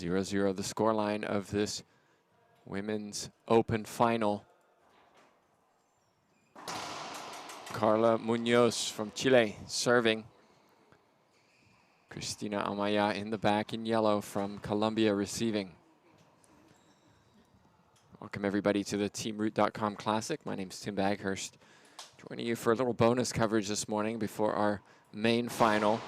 0-0 the scoreline of this Women's Open final. Carla Munoz from Chile serving. Cristina Amaya in the back in yellow from Colombia receiving. Welcome everybody to the TeamRoot.com Classic. My name is Tim Baghurst, joining you for a little bonus coverage this morning before our main final.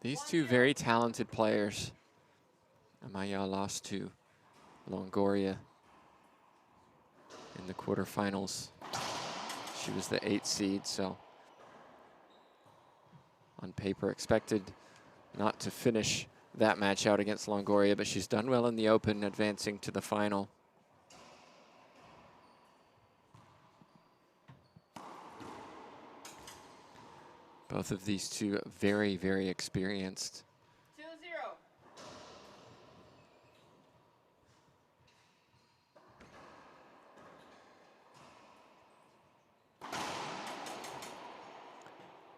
These two very talented players. Amaya lost to Longoria in the quarterfinals. She was the 8th seed, so on paper expected not to finish that match out against Longoria, but she's done well in the Open, advancing to the final. Both of these two very, very experienced. 2-0.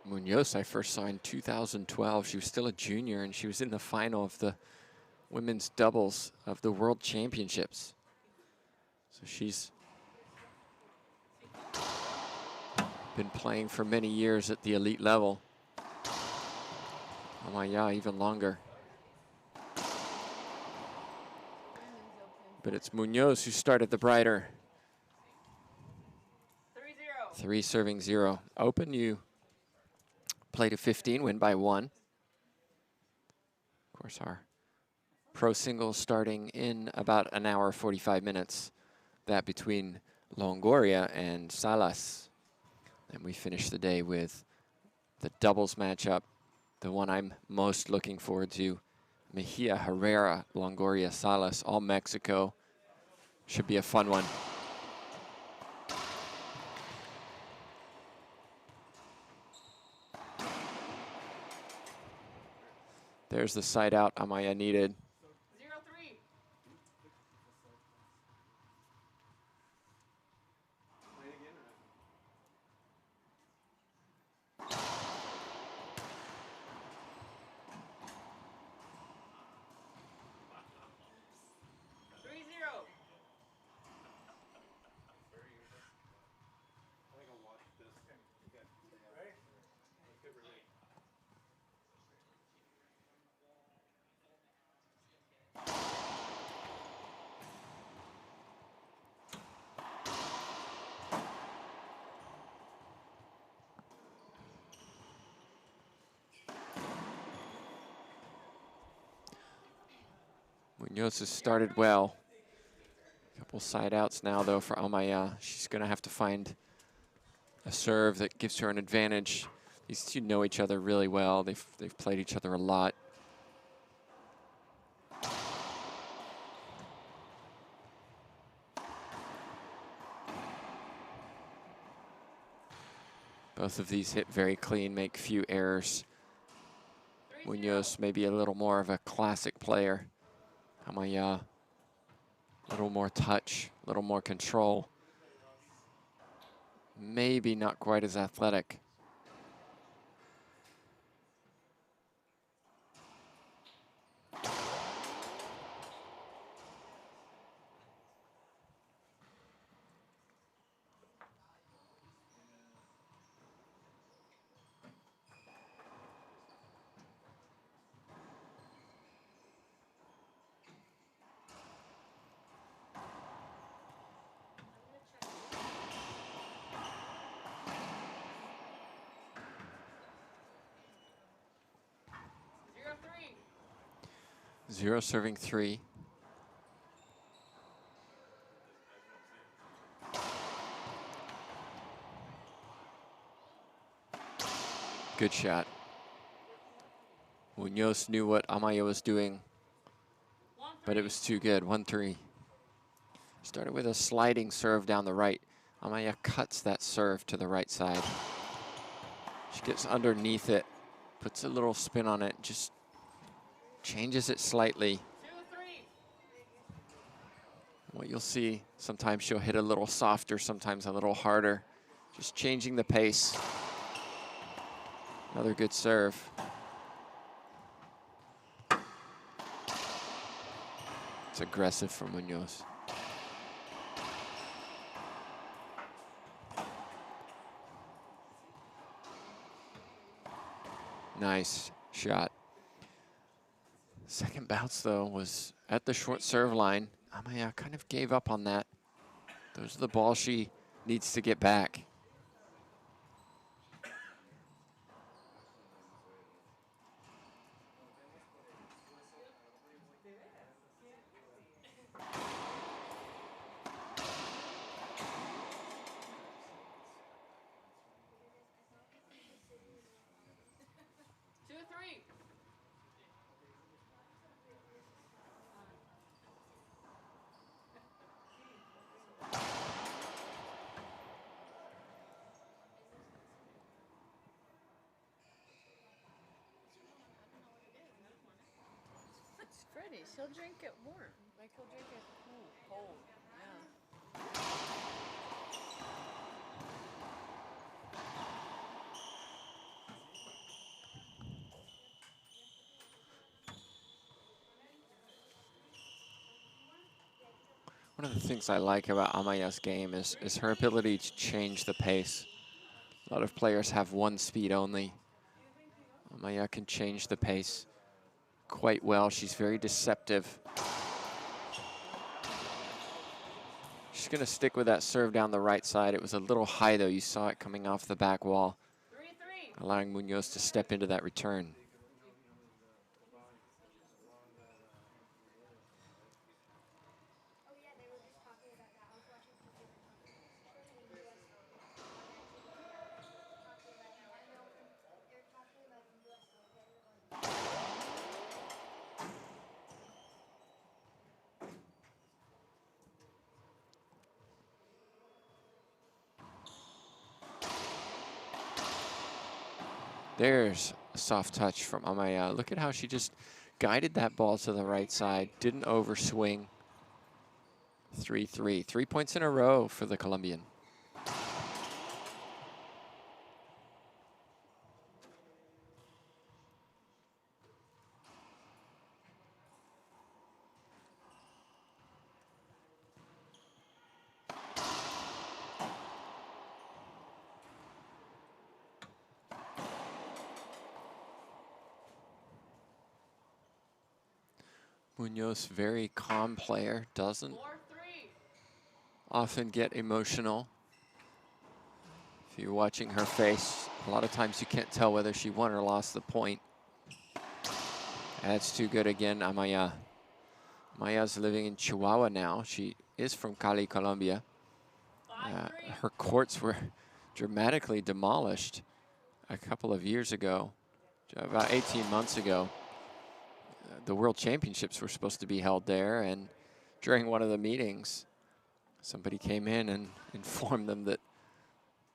Munoz I first saw in 2012. She was still a junior, and she was in the final of the women's doubles of the World Championships. So she's been playing for many years at the elite level. Amaya even longer. But it's Munoz who started the brighter. 3-0. 3 serving 0. Open, you play to 15, win by 1. Of course, our pro singles starting in about an hour, 45 minutes. That between Longoria and Salas. And we finish the day with the doubles matchup, the one I'm most looking forward to. Mejia Herrera, Longoria Salas, all Mexico. Should be a fun one. There's the side out Amaya needed. 0-3. Munoz has started well. Couple side outs now, though, for Amaya. She's going to have to find a serve that gives her an advantage. These two know each other really well. They've played each other a lot. Both of these hit very clean, make few errors. Munoz maybe a little more of a classic player. Amaya, a little more touch, a little more control. Maybe not quite as athletic. Zero serving 3. Good shot. Munoz knew what Amaya was doing, but it was too good. 1-3. Started with a sliding serve down the right. Amaya cuts that serve to the right side. She gets underneath it, puts a little spin on it, just changes it slightly. 2-3. What you'll see, sometimes she'll hit a little softer, sometimes a little harder. Just changing the pace. Another good serve. It's aggressive from Munoz. Nice shot. Second bounce, though, was at the short serve line. Amaya kind of gave up on that. Those are the balls she needs to get back. It's pretty. She'll drink it warm. Like he'll drink it cold. Yeah. One of the things I like about Amaya's game is her ability to change the pace. A lot of players have one speed only. Amaya can change the pace quite well. She's very deceptive. She's going to stick with that serve down the right side. It was a little high, though. You saw it coming off the back wall, 3-3. allowing Munoz to step into that return. There's a soft touch from Amaya. Look at how she just guided that ball to the right side, didn't overswing. 3-3. 3 points in a row for the Colombian. Munoz, very calm player, doesn't 4-3. often get emotional. If you're watching her face, a lot of times you can't tell whether she won or lost the point. That's too good again, Amaya. Amaya's living in Chihuahua now. She is from Cali, Colombia. Her courts were dramatically demolished a couple of years ago, about 18 months ago. The World Championships were supposed to be held there, and during one of the meetings, somebody came in and informed them that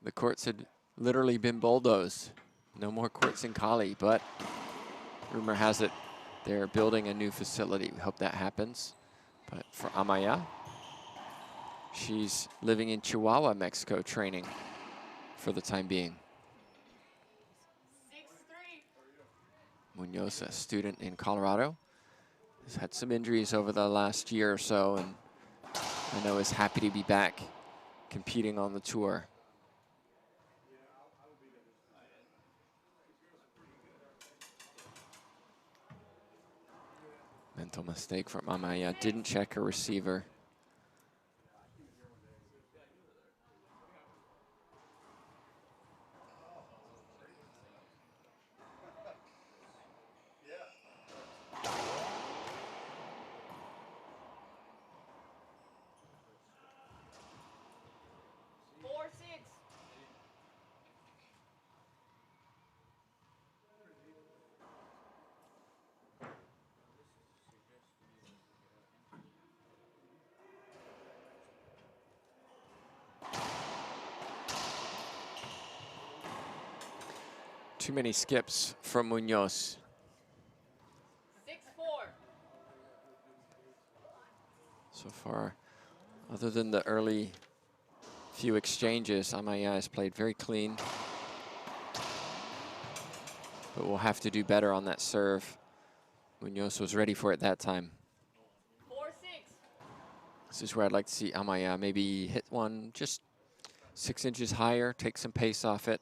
the courts had literally been bulldozed. No more courts in Cali, but rumor has it they're building a new facility. We hope that happens. But for Amaya, she's living in Chihuahua, Mexico, training for the time being. 6-3. Munoz, a student in Colorado, has had some injuries over the last year or so, and I know is happy to be back competing on the tour. Mental mistake from Amaya, didn't check her receiver. Too many skips from Munoz. 6-4. So far, other than the early few exchanges, Amaya has played very clean. but we'll have to do better on that serve. Munoz was ready for it that time. 4-6. This is where I'd like to see Amaya maybe hit one just 6 inches higher, take some pace off it.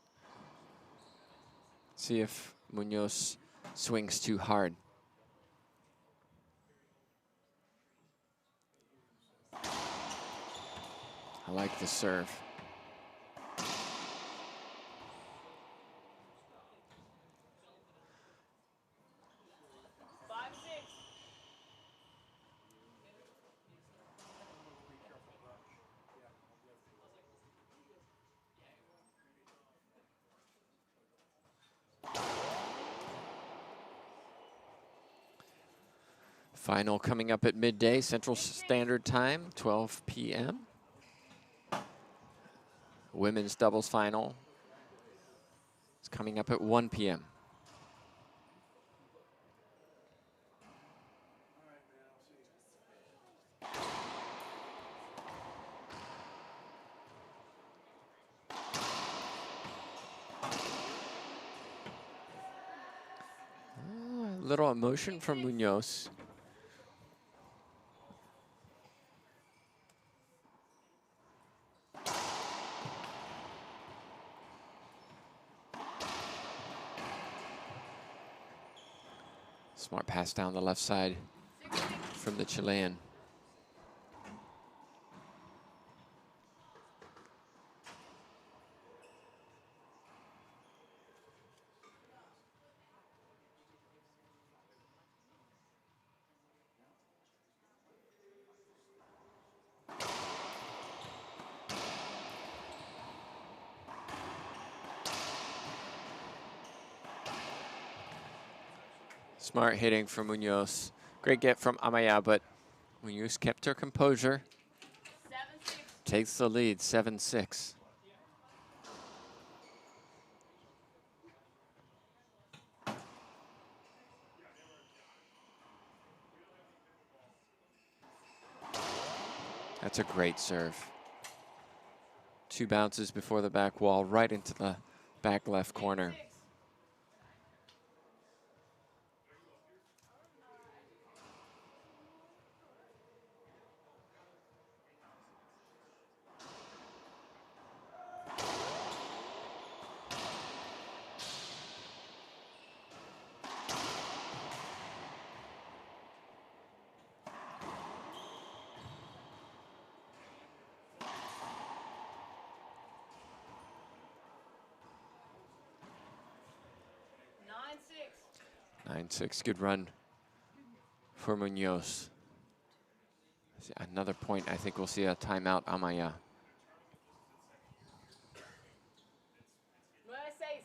See if Munoz swings too hard. I like the serve. Final coming up at midday, Central Standard Time, 12 p.m. Women's doubles final is coming up at 1 p.m. Little emotion from Munoz. Smart pass down the left side from the Chilean. Smart hitting from Munoz. Great get from Amaya, but Munoz kept her composure. 7-6. Takes the lead, 7-6. That's a great serve. 2 bounces before the back wall, right into the back left corner. 9-6, good run for Munoz. Another point, I think we'll see a timeout, Amaya. 9-6.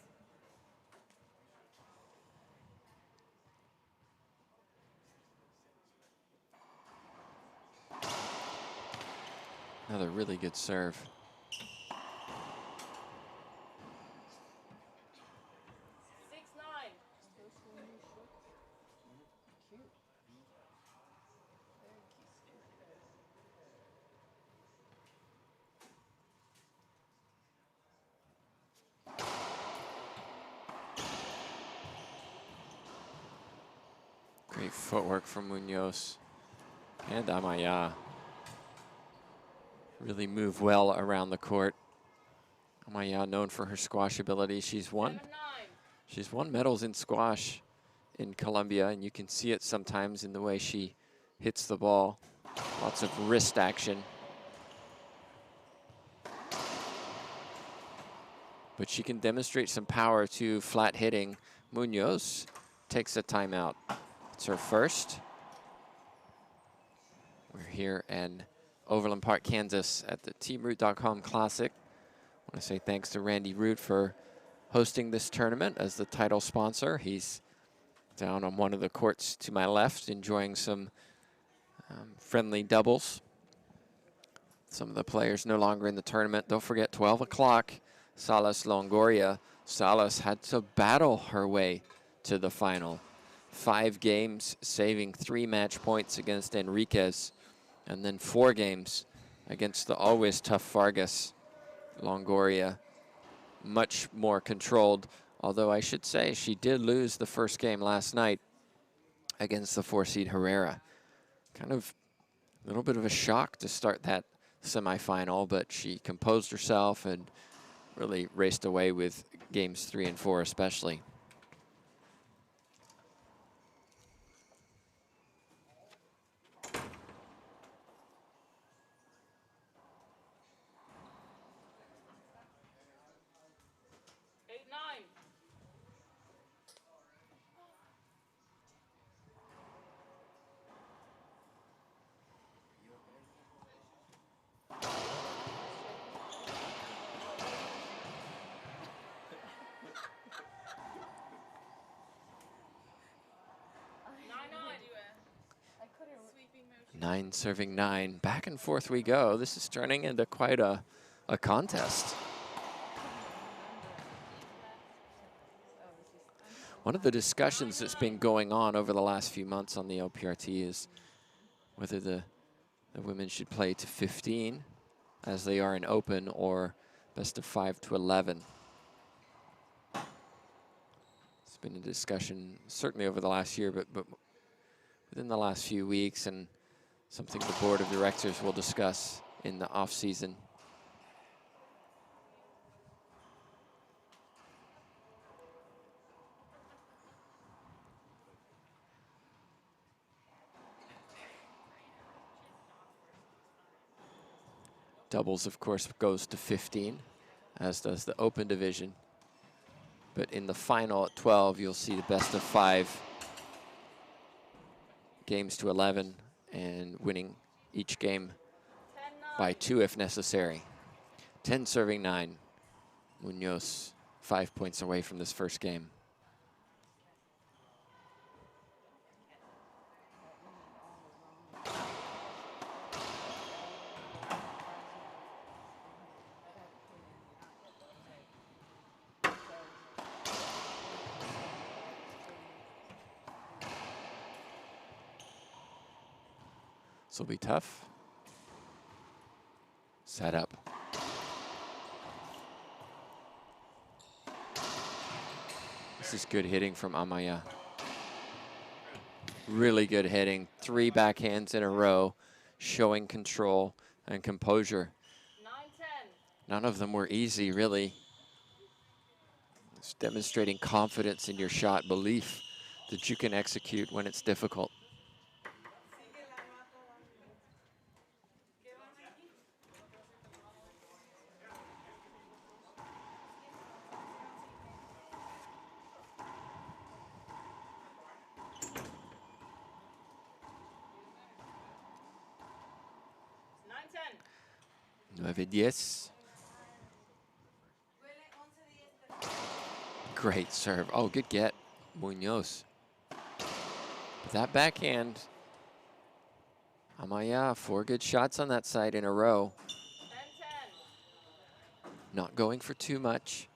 Another really good serve. 6-9. Great footwork from Munoz and Amaya. Really move well around the court. Amaya, known for her squash ability. She's won medals in squash in Colombia, and you can see it sometimes in the way she hits the ball. Lots of wrist action. But she can demonstrate some power to flat hitting. Munoz takes a timeout. It's her first. We're here in Overland Park, Kansas at the TeamRoot.com Classic. I want to say thanks to Randy Root for hosting this tournament as the title sponsor. He's down on one of the courts to my left, enjoying some friendly doubles. Some of the players no longer in the tournament. Don't forget, 12 o'clock, Salas Longoria. Salas had to battle her way to the final. 5 games, saving 3 match points against Enriquez, and then 4 games against the always tough Vargas. Longoria, much more controlled, Although I should say she did lose the first game last night against the 4-seed Herrera. Kind of a little bit of a shock to start that semifinal, but she composed herself and really raced away with games 3 and 4 especially. Nine serving 9. Back and forth we go. This is turning into quite a contest. One of the discussions that's been going on over the last few months on the LPRT is whether the women should play to 15 as they are in open or best of 5 to 11. It's been a discussion certainly over the last year, but within the last few weeks, and something the board of directors will discuss in the off season. Doubles, of course, goes to 15, as does the open division. But in the final at 12, you'll see the best of 5 games to 11 and winning each game by 2 if necessary. 10 serving 9. Munoz 5 points away from this first game. This will be tough. Set up. This is good hitting from Amaya. Really good hitting. 3 backhands in a row, showing control and composure. 9-10. None of them were easy, really. It's demonstrating confidence in your shot, belief that you can execute when it's difficult. Yes. Great serve. Oh, good get, Munoz. That backhand, Amaya, 4 good shots on that side in a row. 10-10. Not going for too much.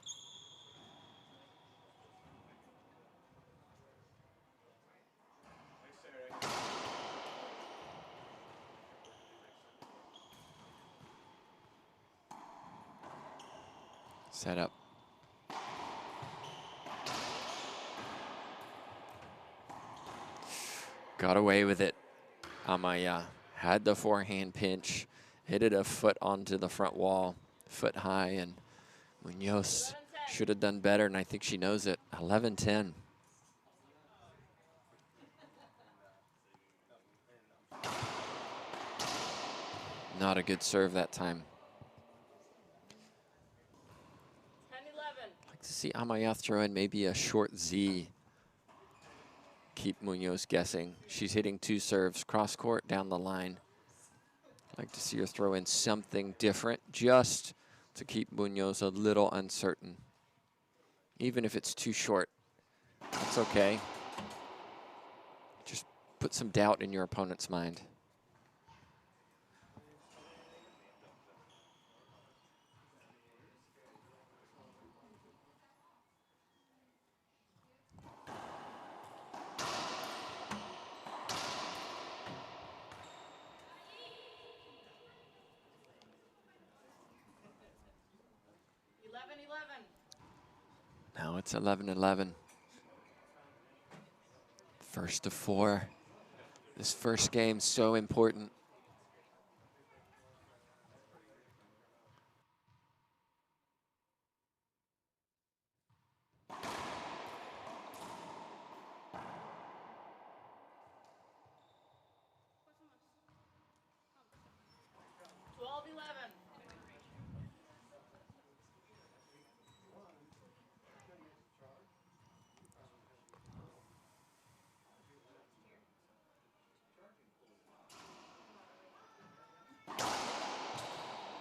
Set up. Got away with it. Amaya had the forehand pinch, hit it a foot onto the front wall, foot high, and Munoz should have done better, and I think she knows it. 11-10. Not a good serve that time. 10-11. I'd like to see Amaya throw in maybe a short Z. Keep Munoz guessing. She's hitting 2 serves, cross court, down the line. I'd like to see her throw in something different just to keep Munoz a little uncertain. Even if it's too short, that's okay. Just put some doubt in your opponent's mind. Now it's 11-11. First of 4. This first game so important.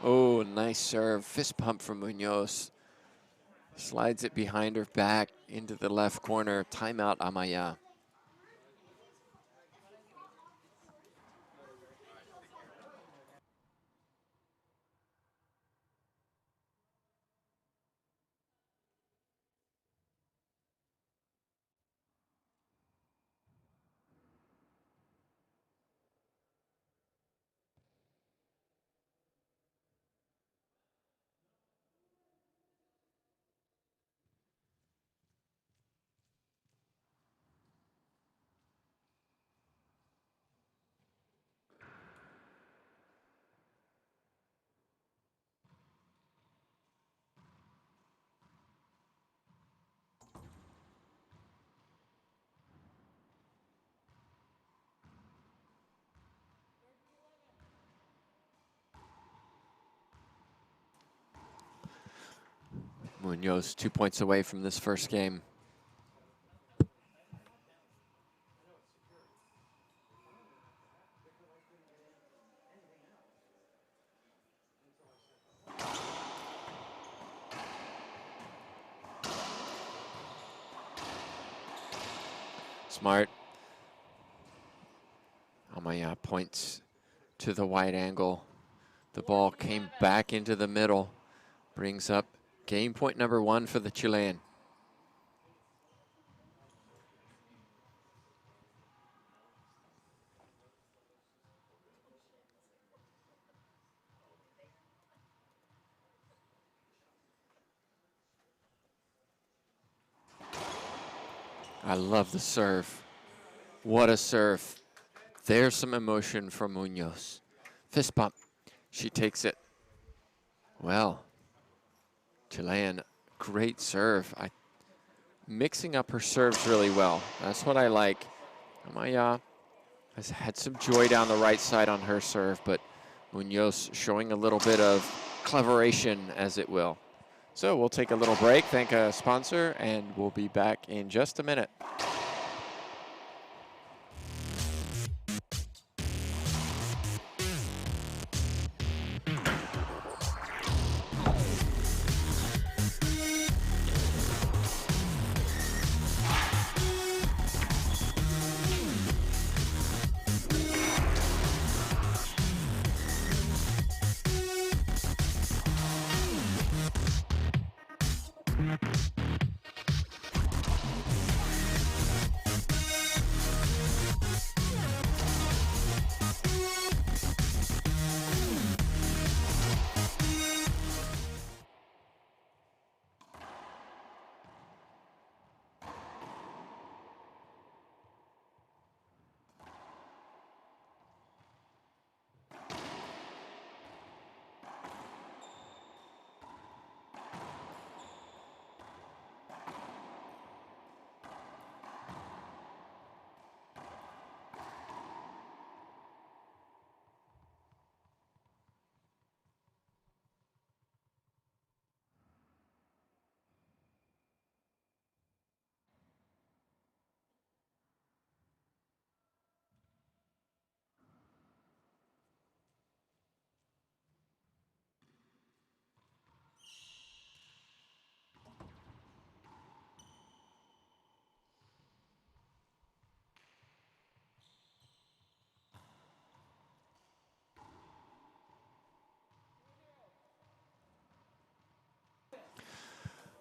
Oh, nice serve. Fist pump from Munoz. Slides it behind her back into the left corner. Timeout, Amaya. Munoz 2 points away from this first game. Smart. Amaya points to the wide angle. The ball came back into the middle. Brings up game point number 1 for the Chilean. I love the serve. What a serve. There's some emotion from Munoz. Fist bump. She takes it. Well, Chilean, great serve. Mixing up her serves really well. That's what I like. Amaya has had some joy down the right side on her serve, but Munoz showing a little bit of cleveration, as it will. So we'll take a little break, thank a sponsor, and we'll be back in just a minute.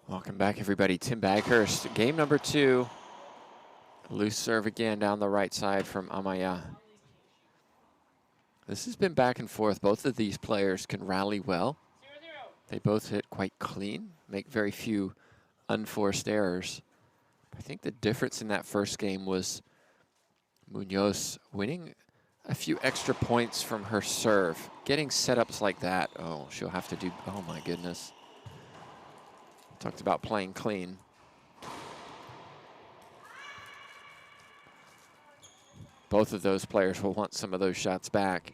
Welcome back, everybody. Tim Baghurst, game number 2. Loose serve again down the right side from Amaya. This has been back and forth. Both of these players can rally well. They both hit quite clean, make very few unforced errors. I think the difference in that first game was Munoz winning a few extra points from her serve. Getting setups like that, oh, she'll have to do, oh my goodness. Talked about playing clean. Both of those players will want some of those shots back.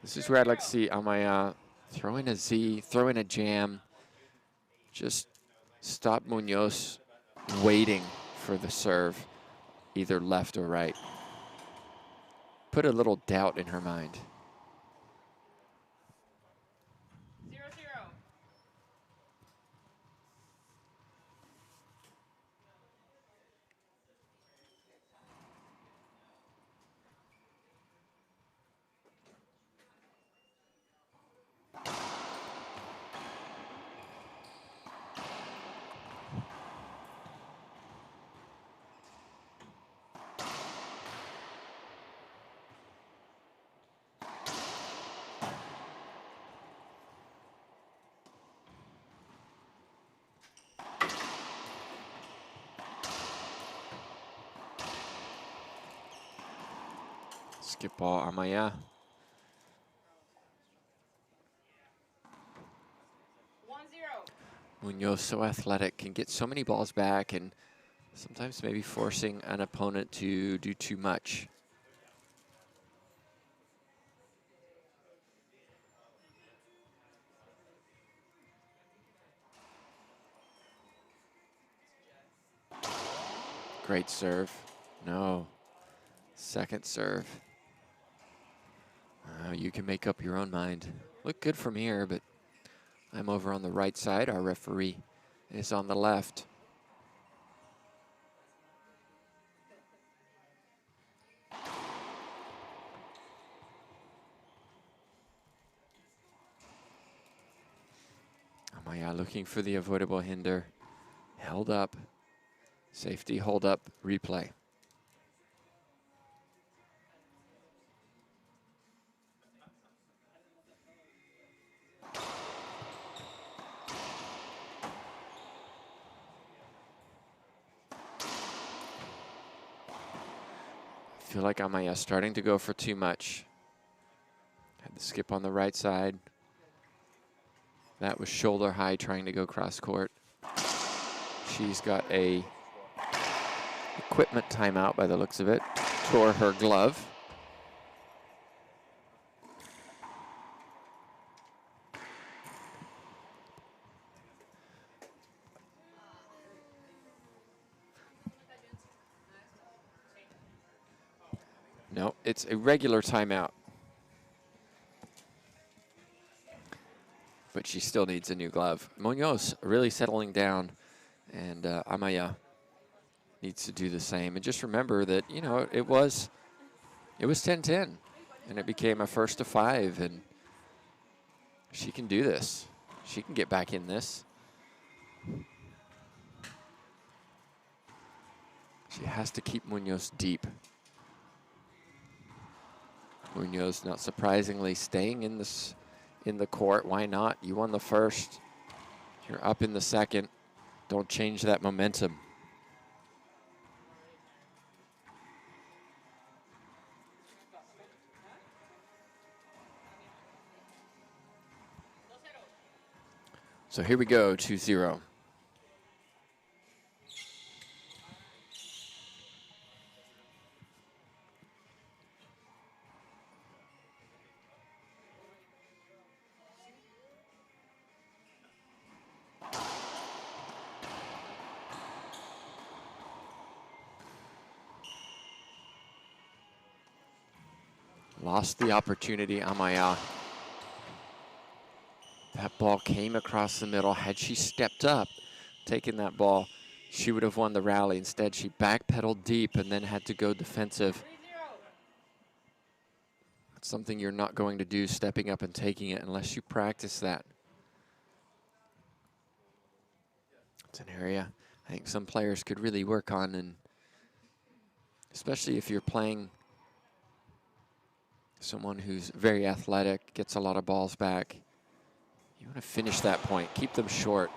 This is where I'd like to see Amaya throw in a Z, throw in a jam. Just stop Munoz waiting for the serve, either left or right. Put a little doubt in her mind. 0-0. Skip ball, Amaya. 1-0. Munoz, so athletic, can get so many balls back, and sometimes maybe forcing an opponent to do too much. Great serve. No. Second serve. You can make up your own mind. Look good from here, but I'm over on the right side. Our referee is on the left. Amaya looking for the avoidable hinder. Held up. Safety hold up. Replay. I feel like Amaya starting to go for too much. Had the skip on the right side. That was shoulder high trying to go cross court. She's got a equipment timeout by the looks of it. Tore her glove. No, it's a regular timeout. But she still needs a new glove. Munoz really settling down, and Amaya needs to do the same. And just remember that, you know, it was 10-10, and it became a first to 5, and she can do this. She can get back in this. She has to keep Munoz deep. Munoz, not surprisingly, staying in this in the court. Why not? You won the first. You're up in the second. Don't change that momentum. So here we go, 2-0. Lost the opportunity, Amaya. That ball came across the middle. Had she stepped up, taken that ball, she would have won the rally. Instead, she backpedaled deep and then had to go defensive. That's something you're not going to do, stepping up and taking it, unless you practice that. It's an area I think some players could really work on, and especially if you're playing someone who's very athletic, gets a lot of balls back. You want to finish that point, keep them short.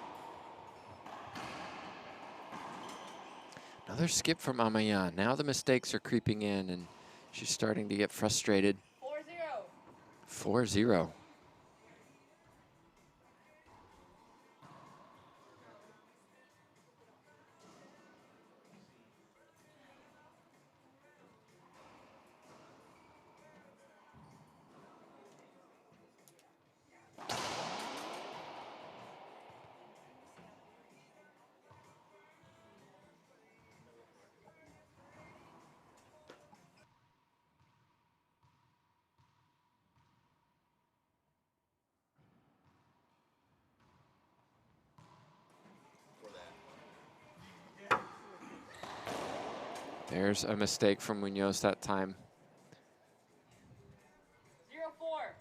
Another skip from Amaya. Now the mistakes are creeping in, and she's starting to get frustrated. 4-0. 4-0. There's a mistake from Munoz that time. 0-4.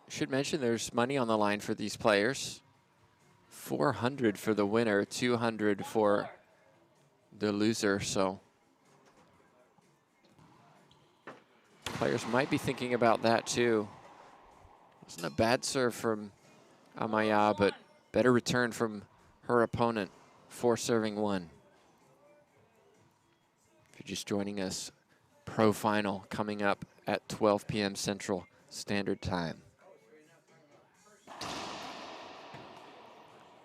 Should mention there's money on the line for these players. 400 for the winner, 200 for the loser, so players might be thinking about that too. Wasn't a bad serve from Amaya, but better return from her opponent, 4 serving 1. If you're just joining us, pro final coming up at 12 p.m. Central Standard Time.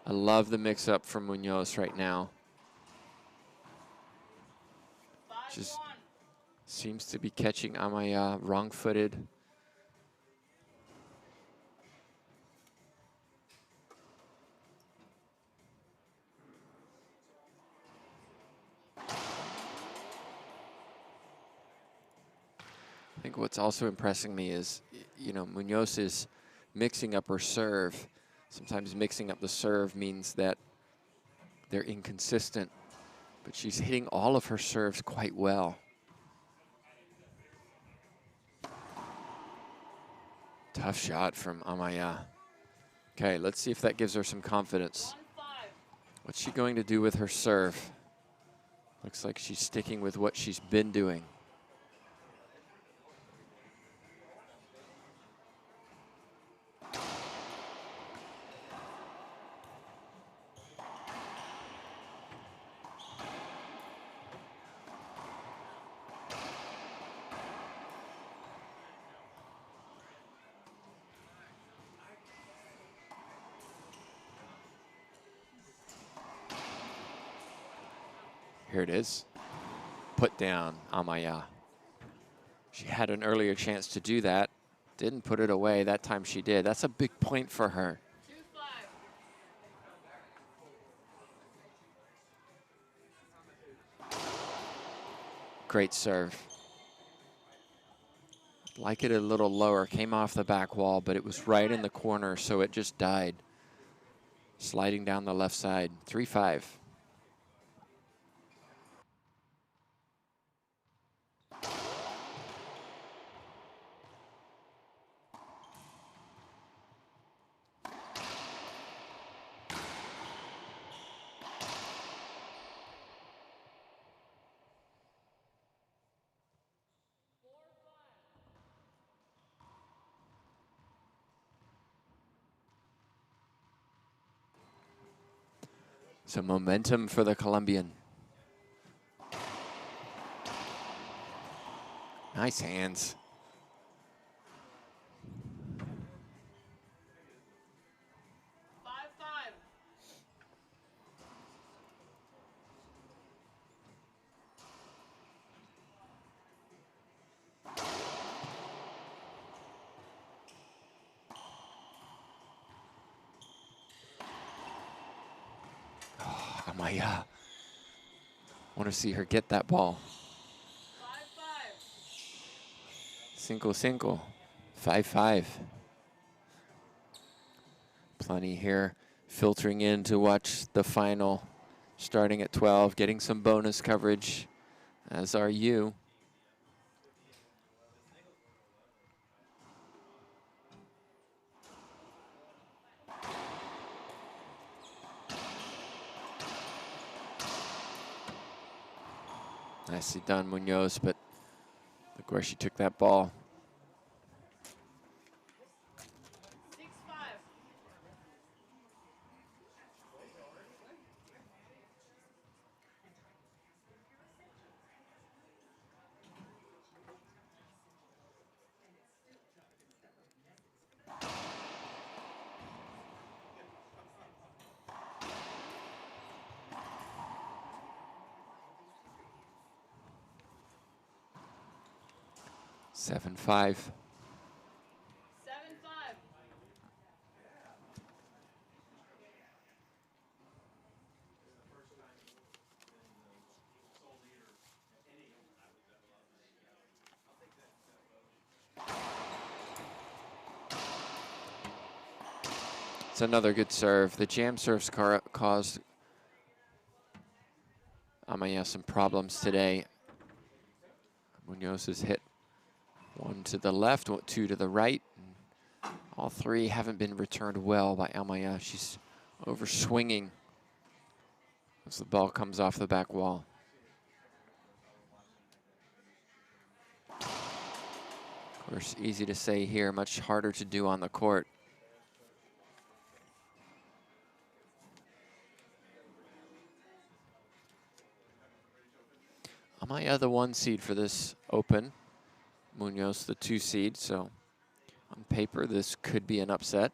I love the mix-up from Munoz right now. Just seems to be catching Amaya wrong-footed. I think what's also impressing me is, you know, Munoz is mixing up her serve. Sometimes mixing up the serve means that they're inconsistent, but she's hitting all of her serves quite well. Tough shot from Amaya. Okay, let's see if that gives her some confidence. 1-5. What's she going to do with her serve? Looks like she's sticking with what she's been doing. Here it is. Put down, Amaya. She had an earlier chance to do that. Didn't put it away. That time she did. That's a big point for her. 2-5. Great serve. Like it a little lower. Came off the back wall, but it was right in the corner, so it just died. Sliding down the left side. 3-5. Some momentum for the Colombian. Nice hands. Amaya. Want to see her get that ball. 5-5. 5-5. Plenty here filtering in to watch the final starting at 12, getting some bonus coverage, as are you. Nicely done, Munoz, but look where she took that ball. 6-5. 7-5. 7-5. It's another good serve. The jam serves caused Amaya some problems today. Munoz has hit one to the left, two to the right. All three haven't been returned well by Amaya. She's over swinging as the ball comes off the back wall. Of course, easy to say here, much harder to do on the court. Amaya, the 1 seed for this Open. Munoz, the 2 seed, so on paper, this could be an upset.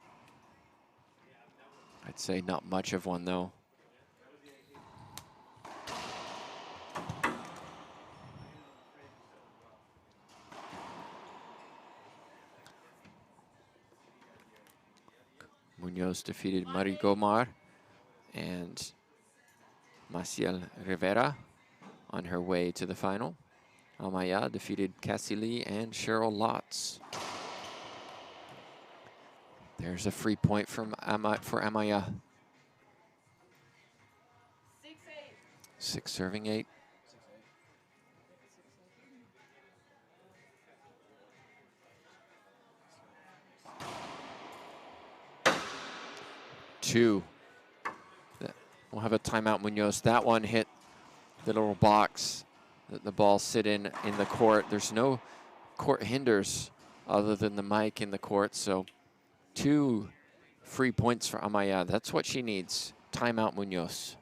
I'd say not much of one, though. Munoz defeated Marie Gomar and Maciel Rivera on her way to the final. Amaya defeated Cassie Lee and Cheryl Lotz. There's a free point for Amaya. 6-8. 6 serving 8. Two. We'll have a timeout, Munoz. That one hit the little box that the ball sit in the court. There's no court hinders other than the mic in the court, so 2 free points for Amaya. That's what she needs. Timeout, Munoz.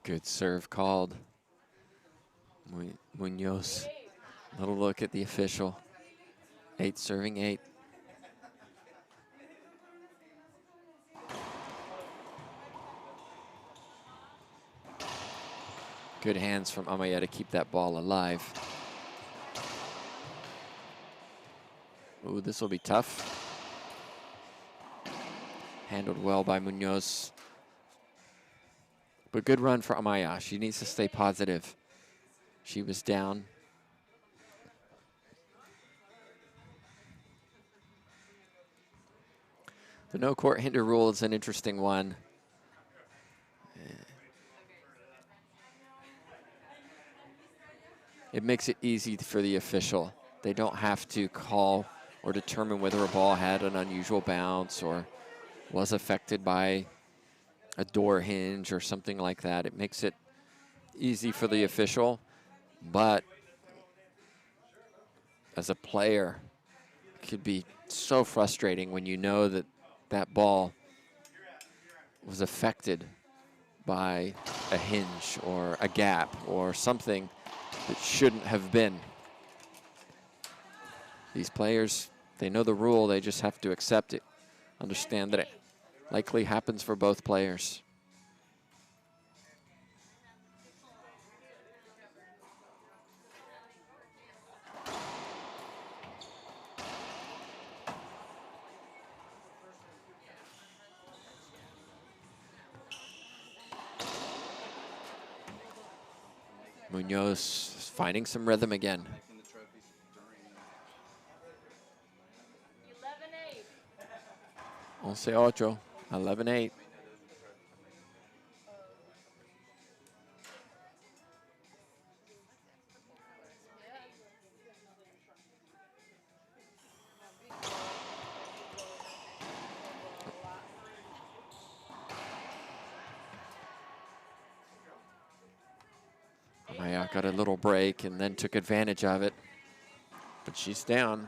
Good serve called. Munoz. Little look at the official. 8 serving 8. Good hands from Amaya to keep that ball alive. Ooh, this will be tough. Handled well by Munoz. But good run for Amaya. She needs to stay positive. She was down. The no court hinder rule is an interesting one. It makes it easy for the official. They don't have to call or determine whether a ball had an unusual bounce or was affected by a door hinge or something like that. It makes it easy for the official, but as a player, it could be so frustrating when you know that that ball was affected by a hinge or a gap or something that shouldn't have been. These players, they know the rule, they just have to accept it, understand that it likely happens for both players. Munoz is finding some rhythm again. 11-8, 11-8. Amaya got a little break and then took advantage of it, but she's down.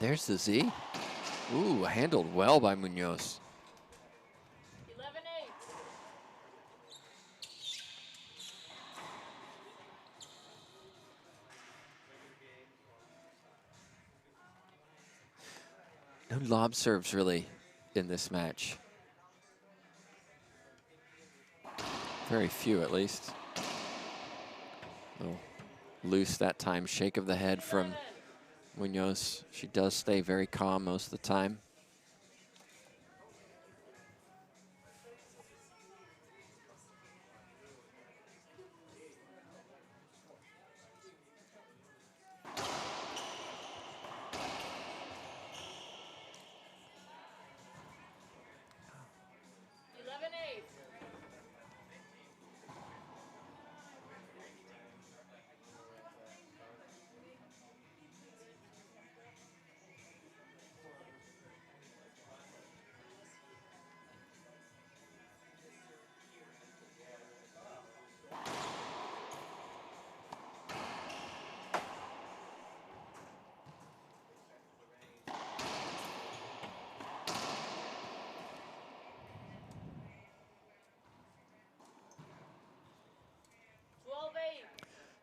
There's the Z. Ooh, handled well by Munoz. 11-8. No lob serves really in this match. Very few, at least. Little loose that time, shake of the head from Munoz. She does stay very calm most of the time.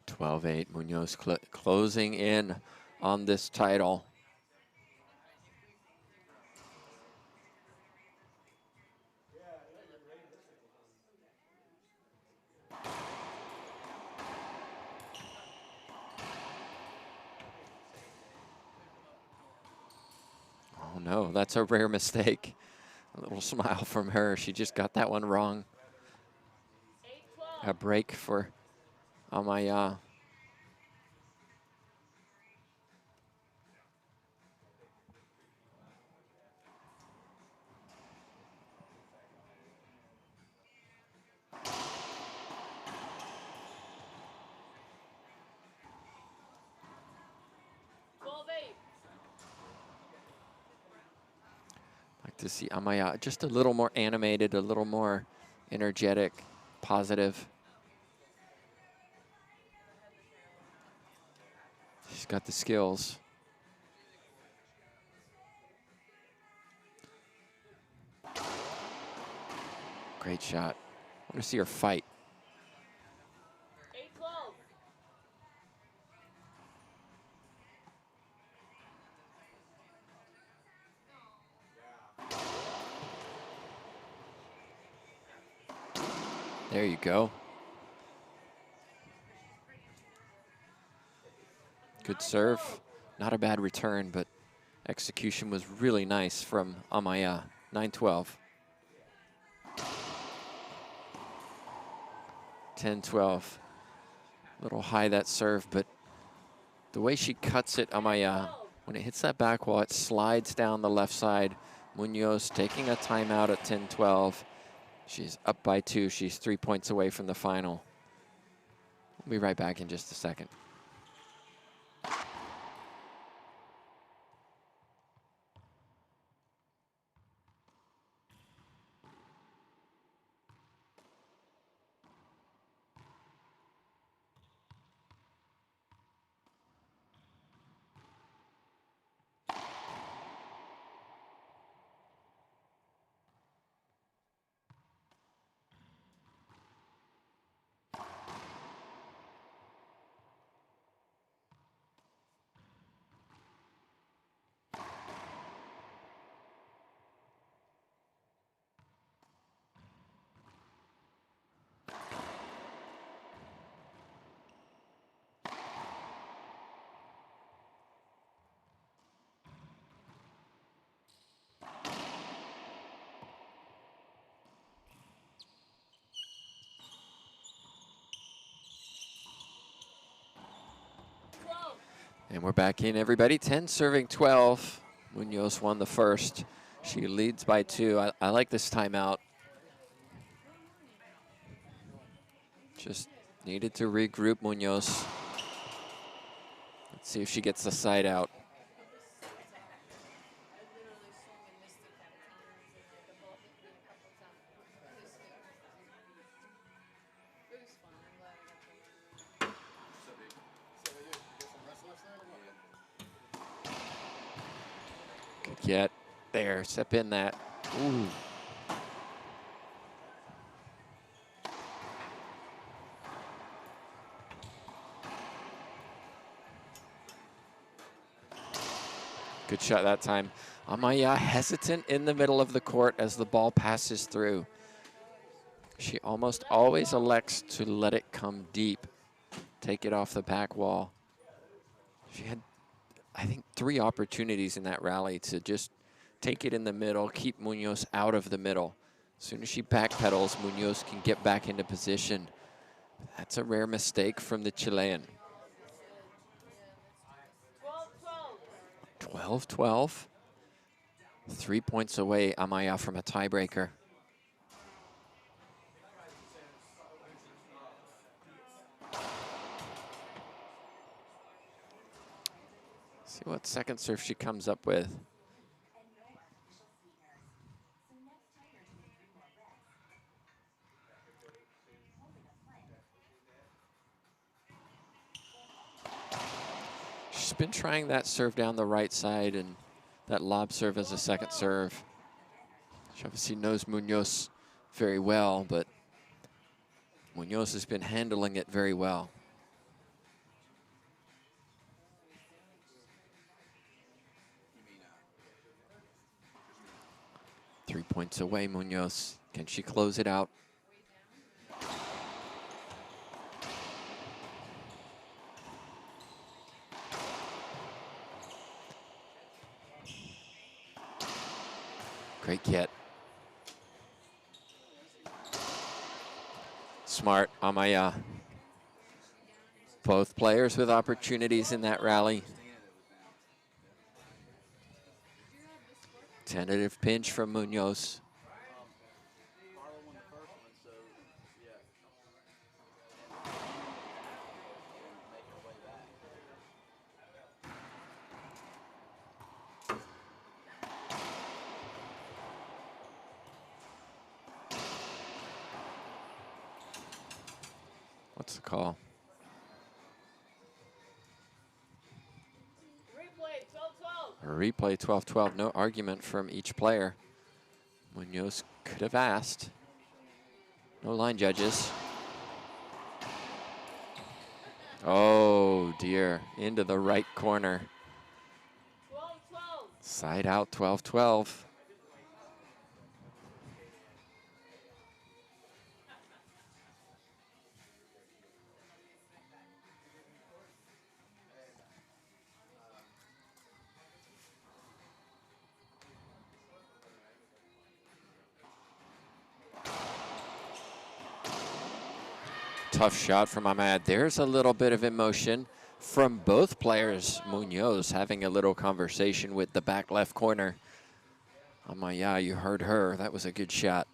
Twelve-8, Munoz closing in on this title. Oh no, that's a rare mistake. A little smile from her. She just got that one wrong. A break for Amaya. Like to see Amaya just a little more animated, a little more energetic, positive. She's got the skills. Great shot. I want to see her fight. 8-12. There you go. Good serve. Not a bad return, but execution was really nice from Amaya. 9-12. 10-12. A little high that serve, but the way she cuts it, Amaya, when it hits that back wall, it slides down the left side. Munoz taking a timeout at 10-12. She's up by 2. She's 3 points away from the final. We'll be right back in just a second. And we're back in, everybody. 10 serving 12. Munoz won the first. She leads by 2. I like this timeout. Just needed to regroup Munoz. Let's see if she gets the side out. Good get there, step in that. Ooh. Good shot that time. Amaya hesitant in the middle of the court as the ball passes through. She almost always elects to let it come deep, take it off the back wall. She had, I think, 3 opportunities in that rally to just take it in the middle, keep Munoz out of the middle. As soon as she backpedals, Munoz can get back into position. That's a rare mistake from the Chilean. 12-12. 3 points away, Amaya, from a tiebreaker. See what second serve she comes up with. She's been trying that serve down the right side and that lob serve as a second serve. She obviously knows Munoz very well, but Munoz has been handling it very well. 3 points away, Munoz. Can she close it out? Great get. Smart, Amaya. Both players with opportunities in that rally. Tentative pinch from Munoz. What's the call? Replay 12-12. No argument from each player. Munoz could have asked. No line judges. Oh dear, into the right corner. 12-12. Side out, 12-12. Tough shot from Ahmad. There's a little bit of emotion from both players. Munoz having a little conversation with the back left corner. Amaya, you heard her. That was a good shot.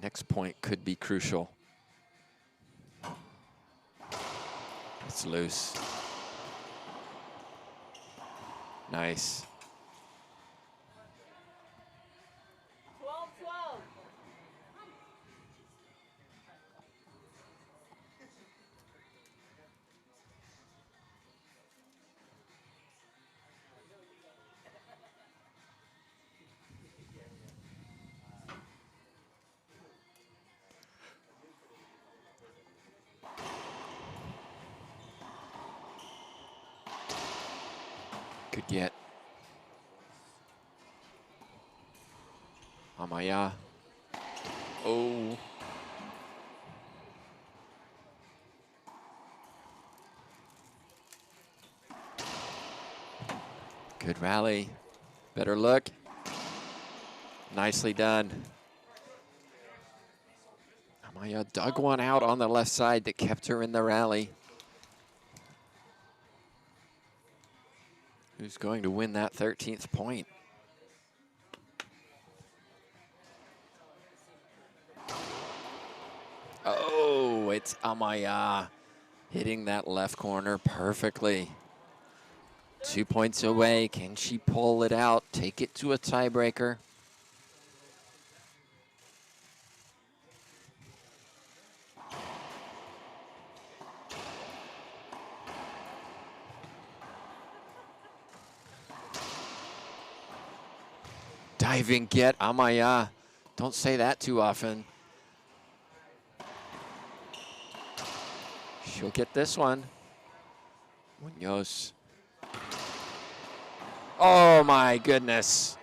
Next point could be crucial. It's loose. Nice. 12-12. Good get. Amaya. Oh. Good rally. Better look. Nicely done. Amaya dug one out on the left side that kept her in the rally. Who's going to win that 13th point? Oh, it's Amaya hitting that left corner perfectly. 2 points away. Can she pull it out? Take it to a tiebreaker. Diving get, Amaya. Don't say that too often. She'll get this one. Munoz. Oh my goodness.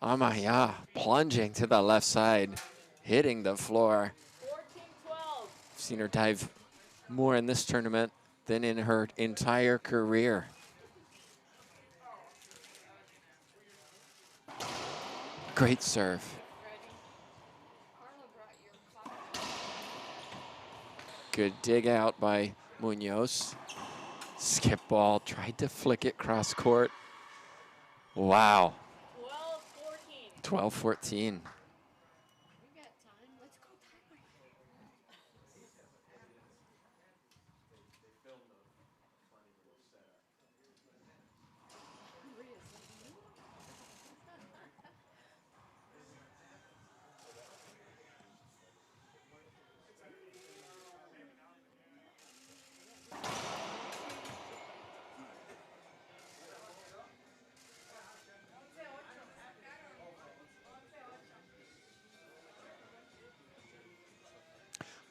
Amaya plunging to the left side, hitting the floor. 14-12. I've seen her dive more in this tournament than in her entire career. Great serve. Good dig out by Munoz. Skip ball, tried to flick it cross court. Wow. 12-14. 12-14. We got time. Let's go tiebreaker.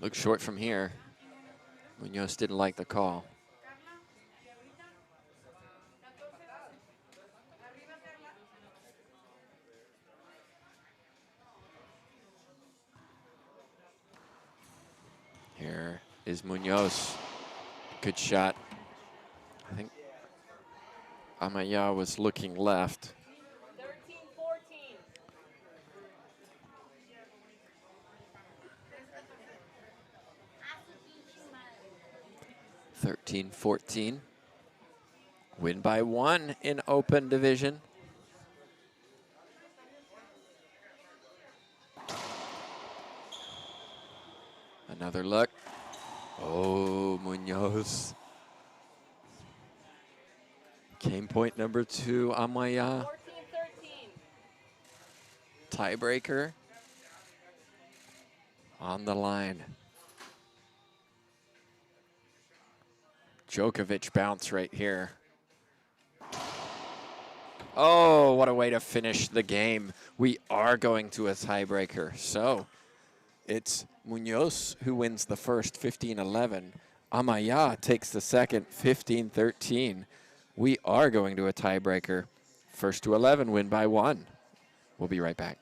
Looks short from here. Munoz didn't like the call. Here is Munoz. Good shot. I think Amaya was looking left. 13-14. 13-14. Win by 1 in open division. Another look. Oh, Munoz. Game point number 2, Amaya. 14-13. Tiebreaker on the line. Djokovic bounce right here. Oh, what a way to finish the game. We are going to a tiebreaker. So it's Munoz who wins the first 15-11. Amaya takes the second 15-13. We are going to a tiebreaker. First to 11 win by 1. We'll be right back.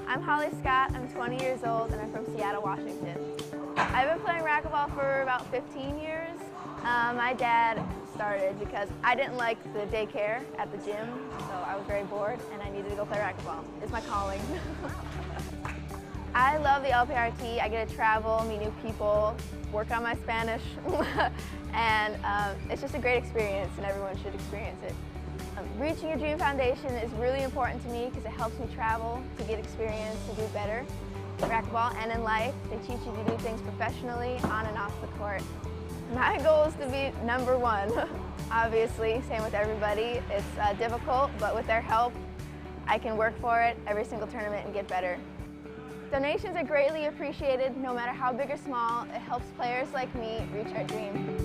I'm Holly Scott, I'm 20 years old, and I'm from Seattle, Washington. I've been playing racquetball for about 15 years. My dad started because I didn't like the daycare at the gym, so I was very bored and I needed to go play racquetball. It's my calling. I love the LPRT. I get to travel, meet new people, work on my Spanish, and it's just a great experience and everyone should experience it. Reaching your dream foundation is really important to me because it helps me travel, to get experience, to do better. Racquetball and in life, they teach you to do things professionally, on and off the court. My goal is to be #1. Obviously, same with everybody. It's difficult, but with their help, I can work for it every single tournament and get better. Donations are greatly appreciated, no matter how big or small. It helps players like me reach our dream.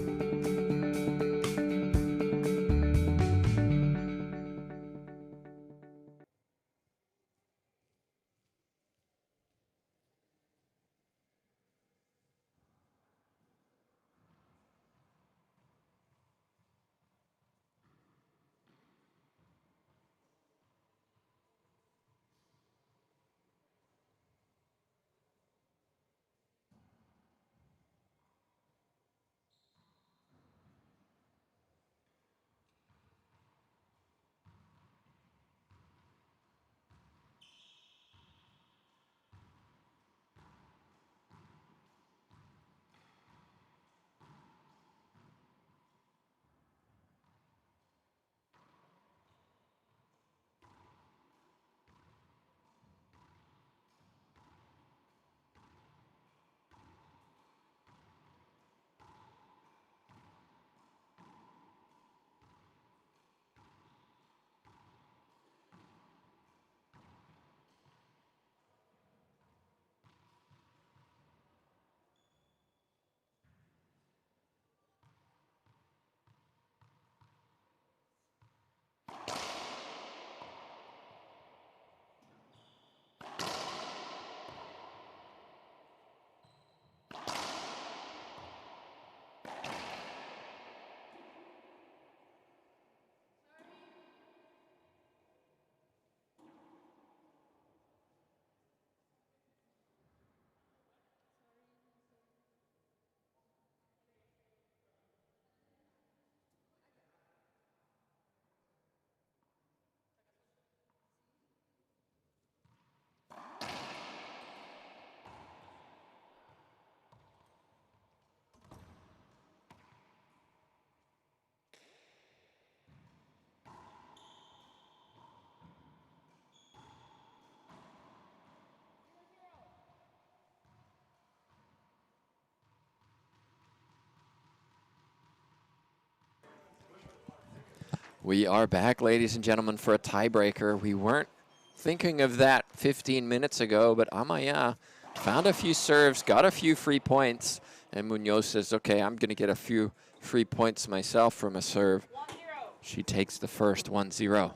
We are back, ladies and gentlemen, for a tiebreaker. We weren't thinking of that 15 minutes ago, but Amaya found a few serves, got a few free points, and Munoz says, okay, I'm going to get a few free points myself from a serve. 1-0. She takes the first 1-0.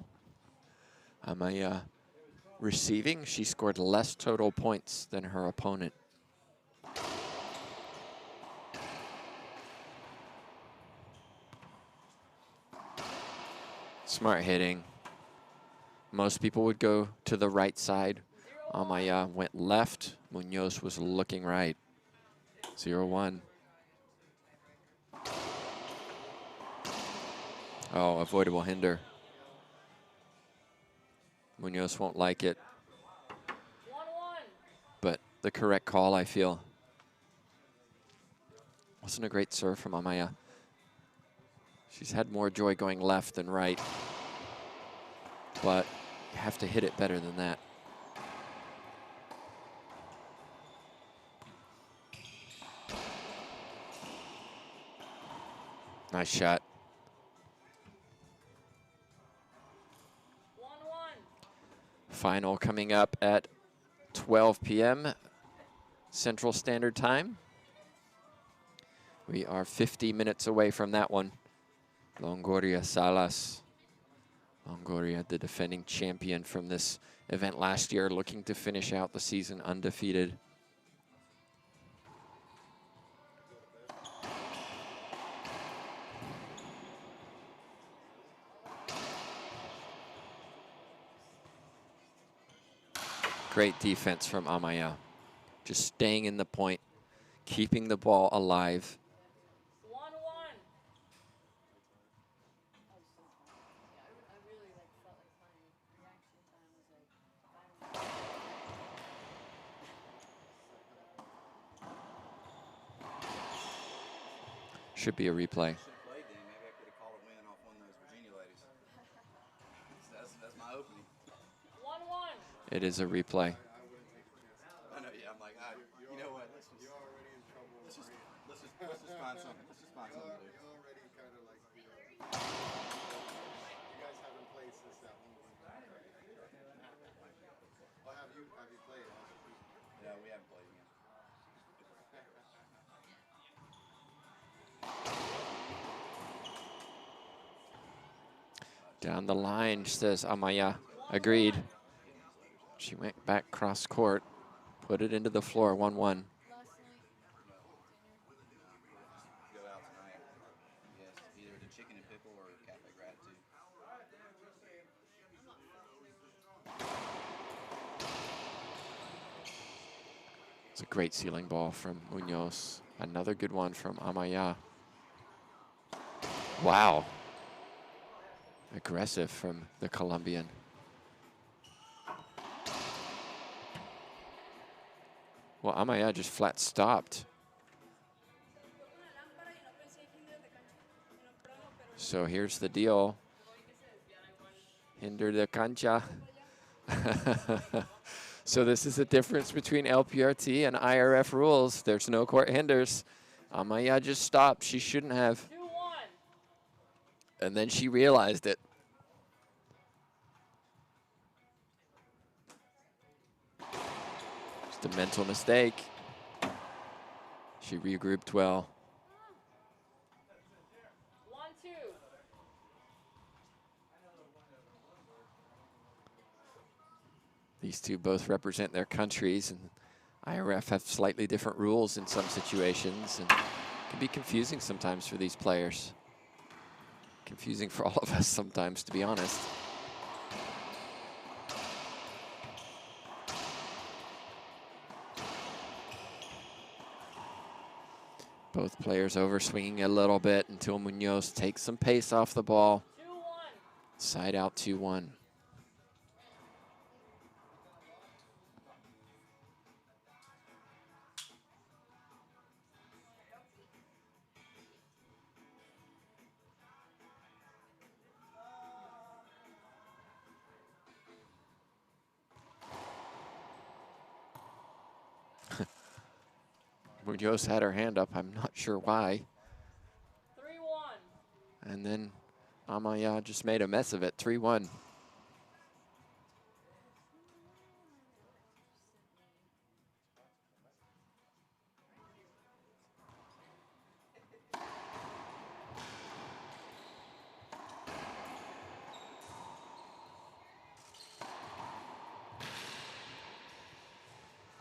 Amaya receiving, she scored less total points than her opponent. Smart hitting. Most people would go to the right side. Amaya went left. Munoz was looking right. 0-1. Oh, avoidable hinder. Munoz won't like it. 1-1. But the correct call, I feel. Wasn't a great serve from Amaya. She's had more joy going left than right. But you have to hit it better than that. Nice shot. 1-1. Final coming up at 12 p.m. Central Standard Time. We are 50 minutes away from that one. Longoria Salas. Longoria, the defending champion from this event last year, looking to finish out the season undefeated. Great defense from Amaya. Just staying in the point, keeping the ball alive. 1-1. Should be a replay. Maybe I could have called a win off one of those Virginia ladies. That's my opening. 1-1. It is a replay. I know, yeah. I'm like, you know what? Let's just find something. Let's just find something to do. You're already kind of like, you guys haven't played since that one. Or have you played? Yeah, we haven't played again. Down the line, says Amaya. Agreed. She went back cross court, put it into the floor, 1-1. Go out tonight. Yes, either the chicken and pickle or cafe gratitude. It's a great ceiling ball from Munoz. Another good one from Amaya. Wow. Aggressive from the Colombian. Well, Amaya just flat stopped. So here's the deal. Hinder de cancha. So this is the difference between LPRT and IRF rules. There's no court hinders. Amaya just stopped. She shouldn't have. 2-1. And then she realized it. Just a mental mistake. She regrouped well. 1-2. These two both represent their countries, and IRF have slightly different rules in some situations, and it can be confusing sometimes for these players. Confusing for all of us sometimes, to be honest. Both players overswinging a little bit until Munoz takes some pace off the ball. 2-1. Side out 2-1. Munoz had her hand up. I'm not sure why. 3-1. And then Amaya just made a mess of it, 3-1.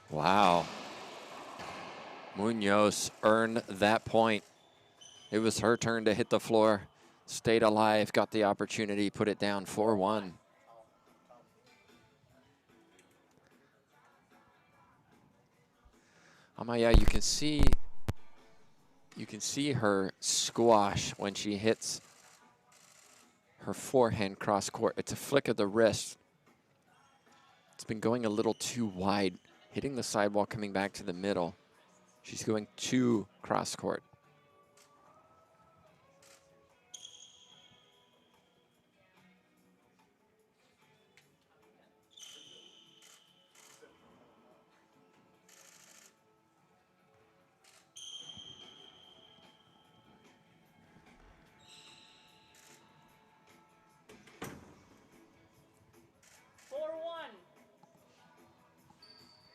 Wow. Munoz earned that point. It was her turn to hit the floor. Stayed alive, got the opportunity, put it down 4-1. Amaya, you can see her squash when she hits her forehand cross court. It's a flick of the wrist. It's been going a little too wide, hitting the sidewall, coming back to the middle. She's going too cross court.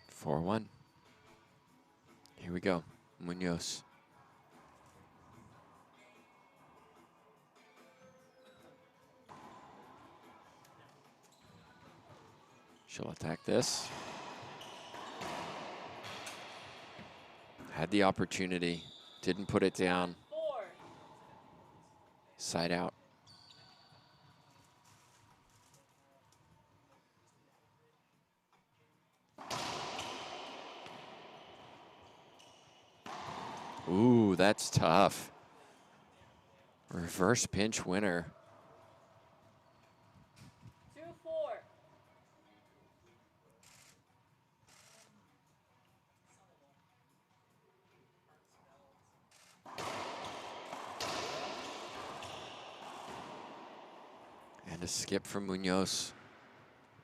Four one. Here we go, Munoz. She'll attack this. Had the opportunity, didn't put it down. Side out. Ooh, that's tough. Reverse pinch winner. 2-4. And a skip from Munoz.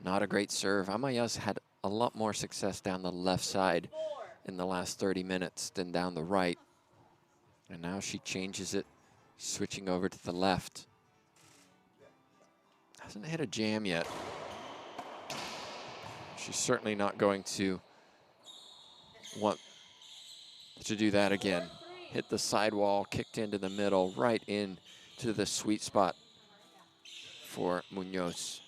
Not a great serve. Amaya's had a lot more success down the left side in the last 30 minutes than down the right. And now she changes it, switching over to the left. Hasn't hit a jam yet. She's certainly not going to want to do that again. Hit the sidewall, kicked into the middle, right into the sweet spot for Munoz.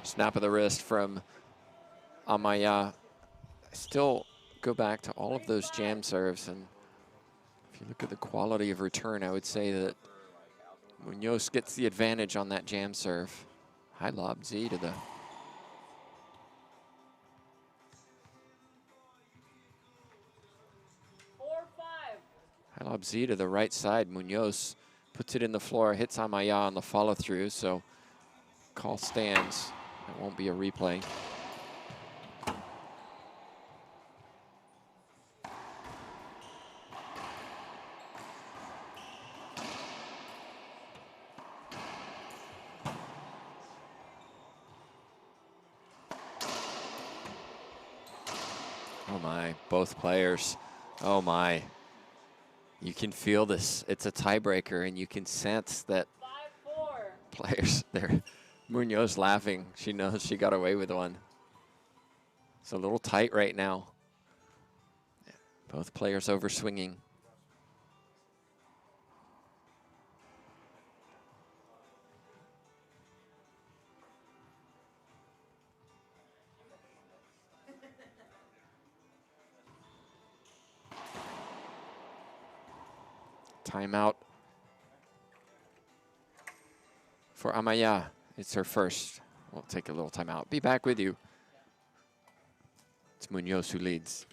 Snap of the wrist from Amaya. I still go back to all of those jam serves, and if you look at the quality of return, I would say that Munoz gets the advantage on that jam serve. High lob Z to the high lob Z to the right side. Munoz puts it in the floor, hits Amaya on the follow through, so call stands. It won't be a replay. Oh my, both players. Oh my. You can feel this. It's a tiebreaker, and you can sense that 5-4. players there. Munoz laughing. She knows she got away with one. It's a little tight right now. Both players over swinging. Timeout for Amaya. It's her first. We'll take a little timeout. Be back with you. It's Munoz who leads.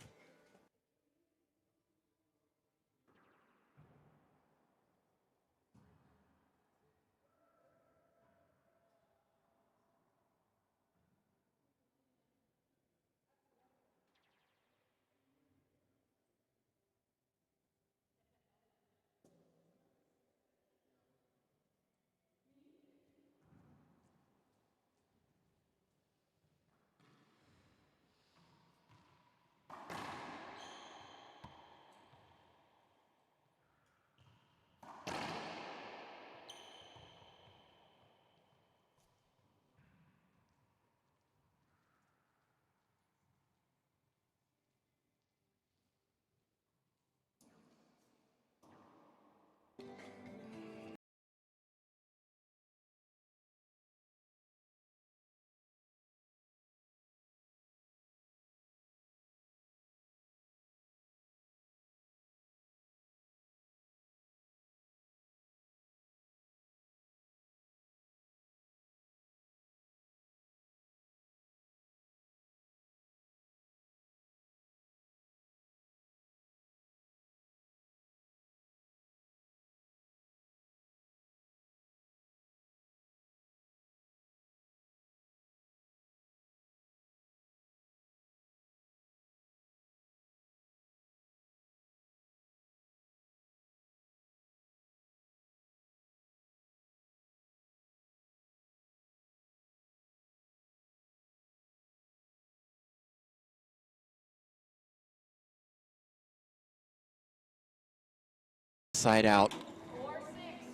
Side out.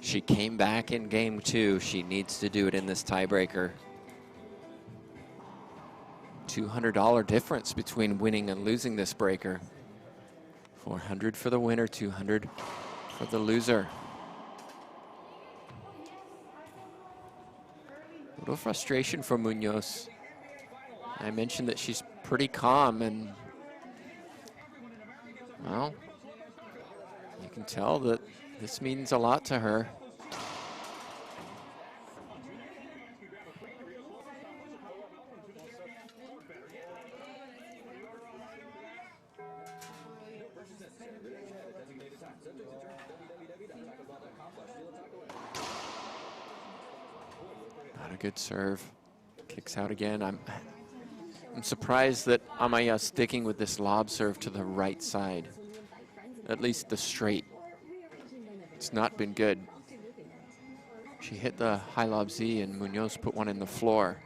She came back in game 2. She needs to do it in this tiebreaker. $200 difference between winning and losing this breaker. 400 for the winner, 200 for the loser. A little frustration for Munoz. I mentioned that she's pretty calm, and well, you can tell that this means a lot to her. Not a good serve. Kicks out again. I'm surprised that Amaya's sticking with this lob serve to the right side. At least the straight. It's not been good. She hit the high lob Z and Munoz put one in the floor.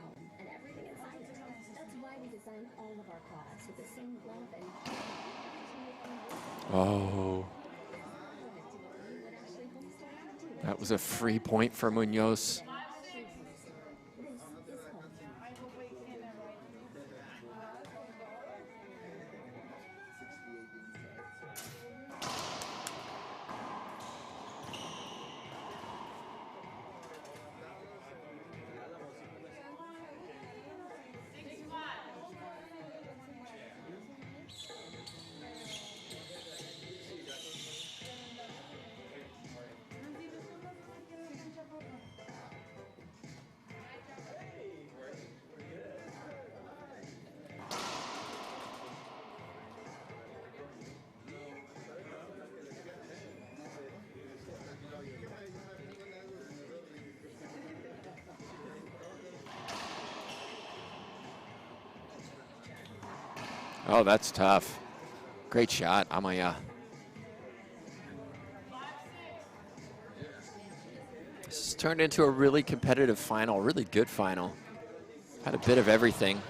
Oh. That was a free point for Munoz. Oh, that's tough. Great shot, Amaya. This has turned into a really competitive final, really good final. Had a bit of everything.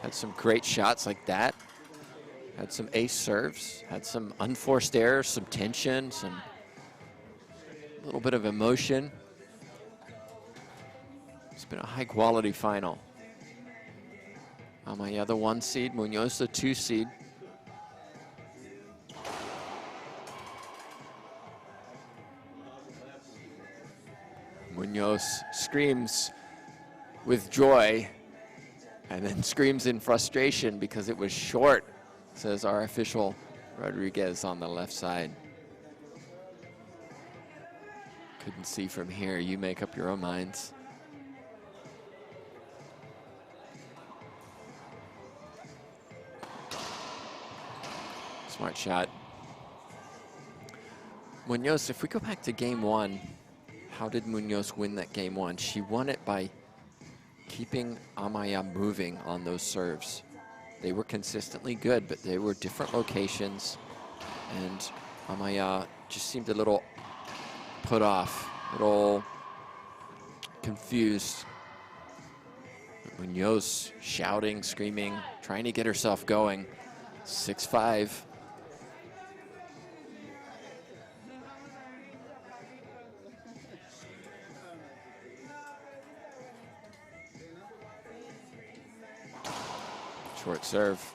Had some great shots like that. Had some ace serves. Had some unforced errors, some tension, some a little bit of emotion. It's been a high quality final. Amaya the 1 seed, Munoz the 2 seed. Munoz screams with joy and then screams in frustration because it was short, says our official Rodriguez on the left side. Couldn't see from here. You make up your own minds. Smart shot. Munoz, if we go back to game one, how did Munoz win that game one? She won it by keeping Amaya moving on those serves. They were consistently good, but they were different locations, and Amaya just seemed a little put off, a little confused. But Munoz shouting, screaming, trying to get herself going. 6-5. Short serve.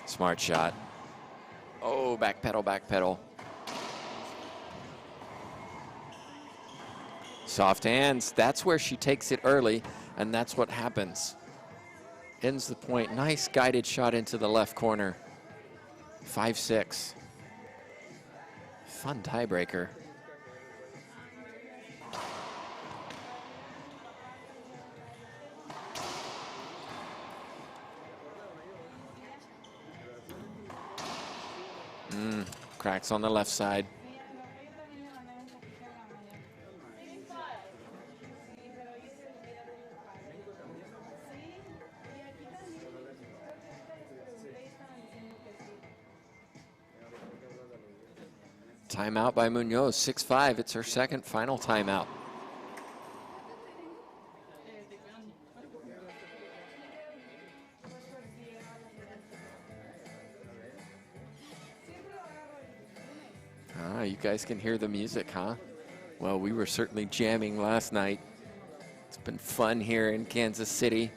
Smart shot. Oh, back pedal, back pedal. Soft hands. That's where she takes it early, and that's what happens. Ends the point. Nice guided shot into the left corner. 5-6. Fun tiebreaker. Cracks on the left side. Timeout by Munoz, 6-5. It's her second final timeout. Ah, you guys can hear the music, huh? Well, we were certainly jamming last night. It's been fun here in Kansas City.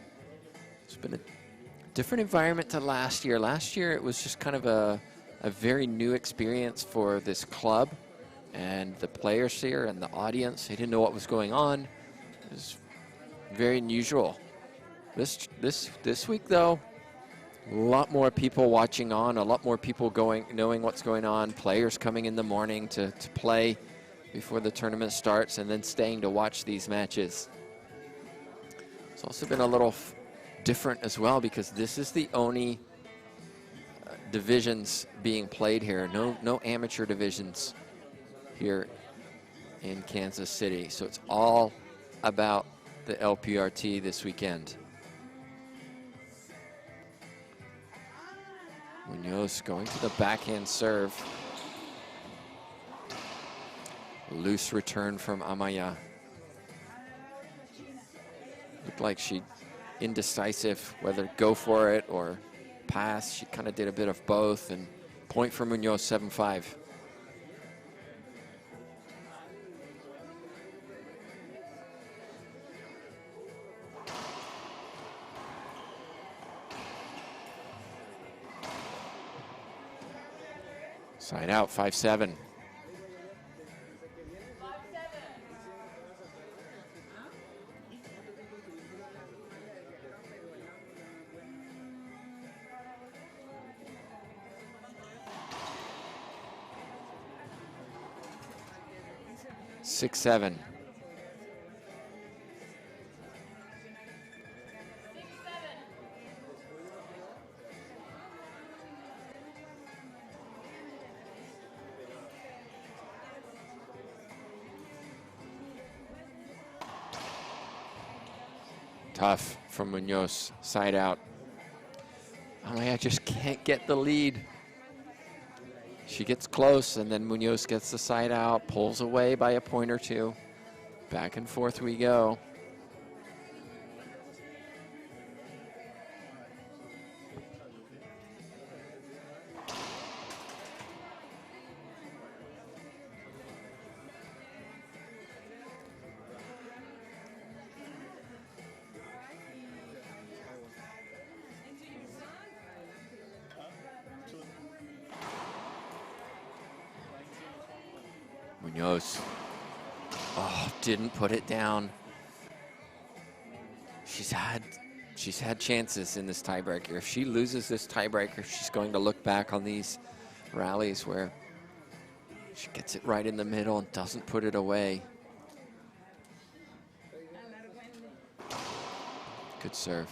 It's been a different environment to last year. Last year, it was just kind of a very new experience for this club and the players here and the audience. They didn't know what was going on. It was very unusual. This week, though, a lot more people watching on, a lot more people knowing what's going on, players coming in the morning to play before the tournament starts and then staying to watch these matches. It's also been a little different as well because this is the only divisions being played here. No amateur divisions here in Kansas City. So it's all about the LPRT this weekend. Munoz going to the backhand serve. Loose return from Amaya. Looked like she indecisive whether go for it or pass. She kind of did a bit of both, and point for Munoz, 7-5. Side out, 5-7. Six, 7. Tough from Munoz, side out. Amaya just can't get the lead. She gets close, and then Munoz gets the side out, pulls away by a point or two. Back and forth we go. Munoz. Oh, didn't put it down. She's had chances in this tiebreaker. If she loses this tiebreaker, she's going to look back on these rallies where she gets it right in the middle and doesn't put it away. Good serve.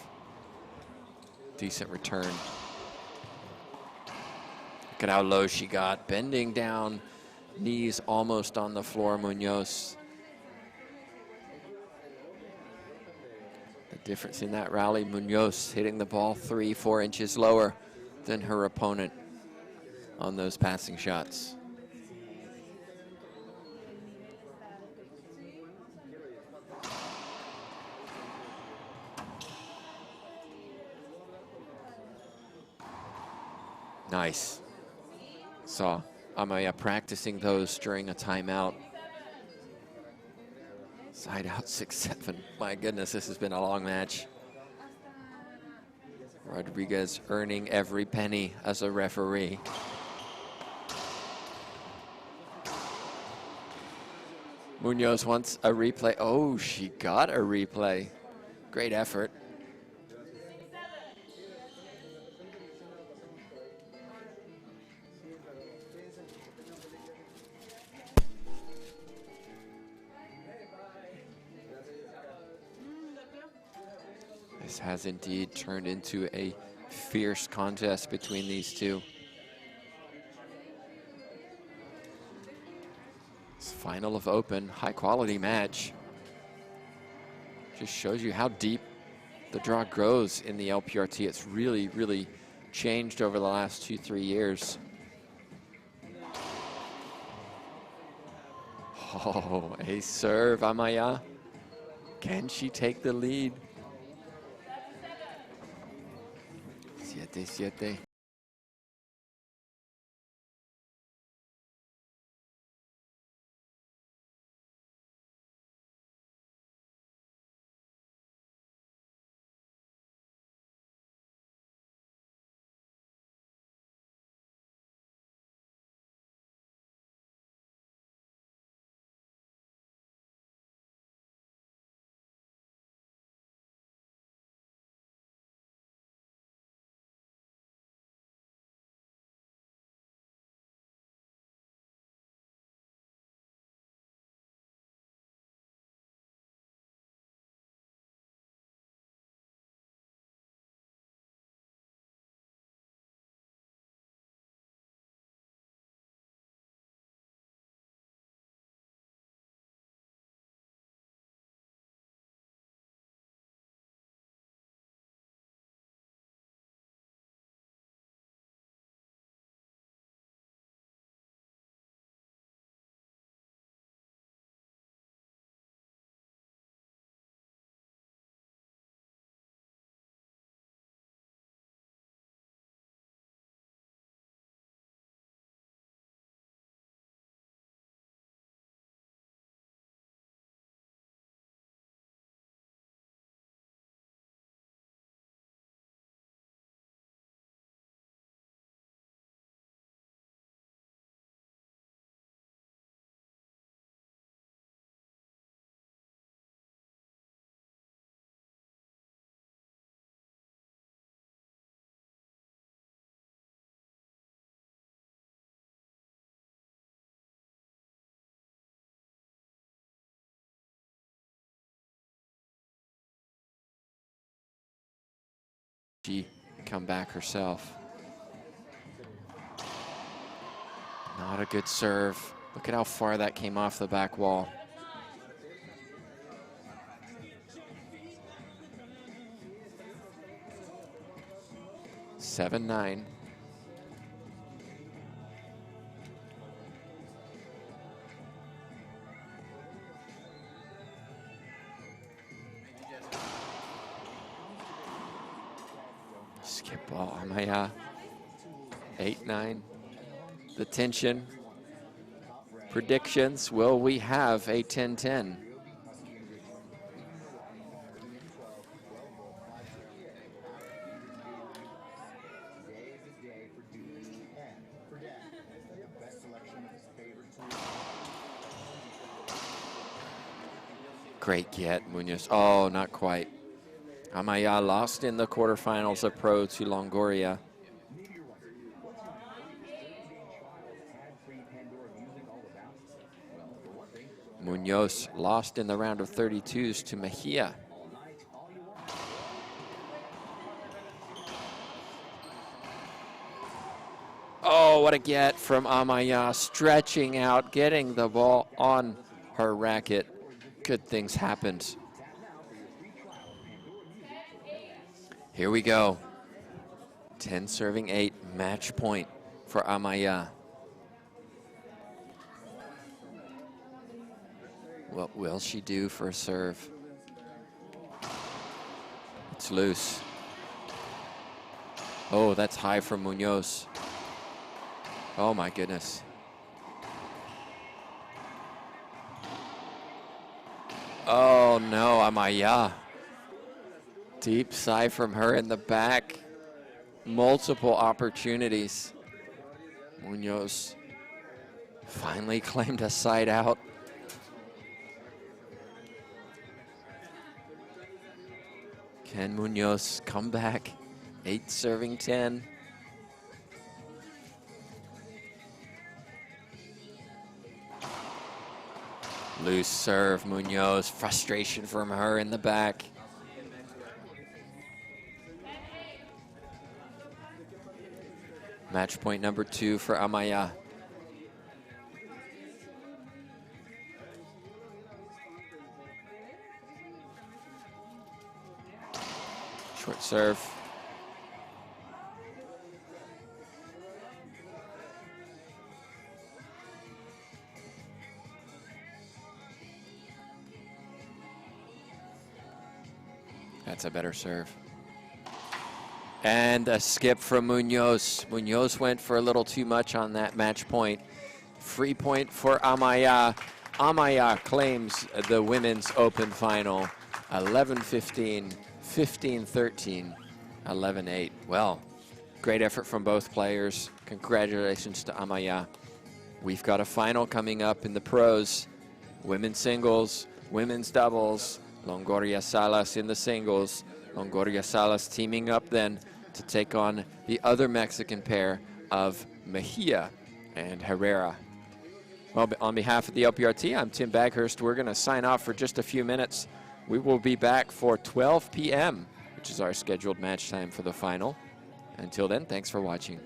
Decent return. Look at how low she got. Bending down, knees almost on the floor, Munoz. The difference in that rally, Munoz hitting the ball 3-4 inches lower than her opponent on those passing shots. Nice. Saw Amaya practicing those during a timeout. Side out 6-7. My goodness, this has been a long match. Rodriguez earning every penny as a referee. Munoz wants a replay. Oh, she got a replay. Great effort. This has indeed turned into a fierce contest between these two. It's final of Open, high quality match. Just shows you how deep the draw grows in the LPRT. It's really, really changed over the last 2-3 years. Oh, a serve, Amaya. Can she take the lead? 7-7. She come back herself. Not a good serve. Look at how far that came off the back wall. Seven, 9. Skip ball, Amaya. 8-9. The tension. Predictions, will we have a 10-10? Great get, Munoz. Oh, not quite. Amaya lost in the quarterfinals of Pro to Longoria. Munoz lost in the round of 32s to Mejia. Oh, what a get from Amaya, stretching out, getting the ball on her racket. Good things happened. Here we go. 10 serving 8, match point for Amaya. What will she do for a serve? It's loose. Oh, that's high from Munoz. Oh my goodness. Oh no, Amaya. Deep sigh from her in the back. Multiple opportunities. Munoz finally claimed a side out. Can Munoz come back? 8 serving 10. Loose serve, Munoz. Frustration from her in the back. Match point number 2 for Amaya. Short serve. That's a better serve. And a skip from Munoz. Munoz went for a little too much on that match point. Free point for Amaya. Amaya claims the women's open final. 11-15, 15-13, 11-8. Well, great effort from both players. Congratulations to Amaya. We've got a final coming up in the pros. Women's singles, women's doubles. Longoria Salas in the singles. Longoria Salas teaming up then to take on the other Mexican pair of Mejia and Herrera. Well, on behalf of the LPRT, I'm Tim Baghurst. We're going to sign off for just a few minutes. We will be back for 12 p.m., which is our scheduled match time for the final. Until then, thanks for watching.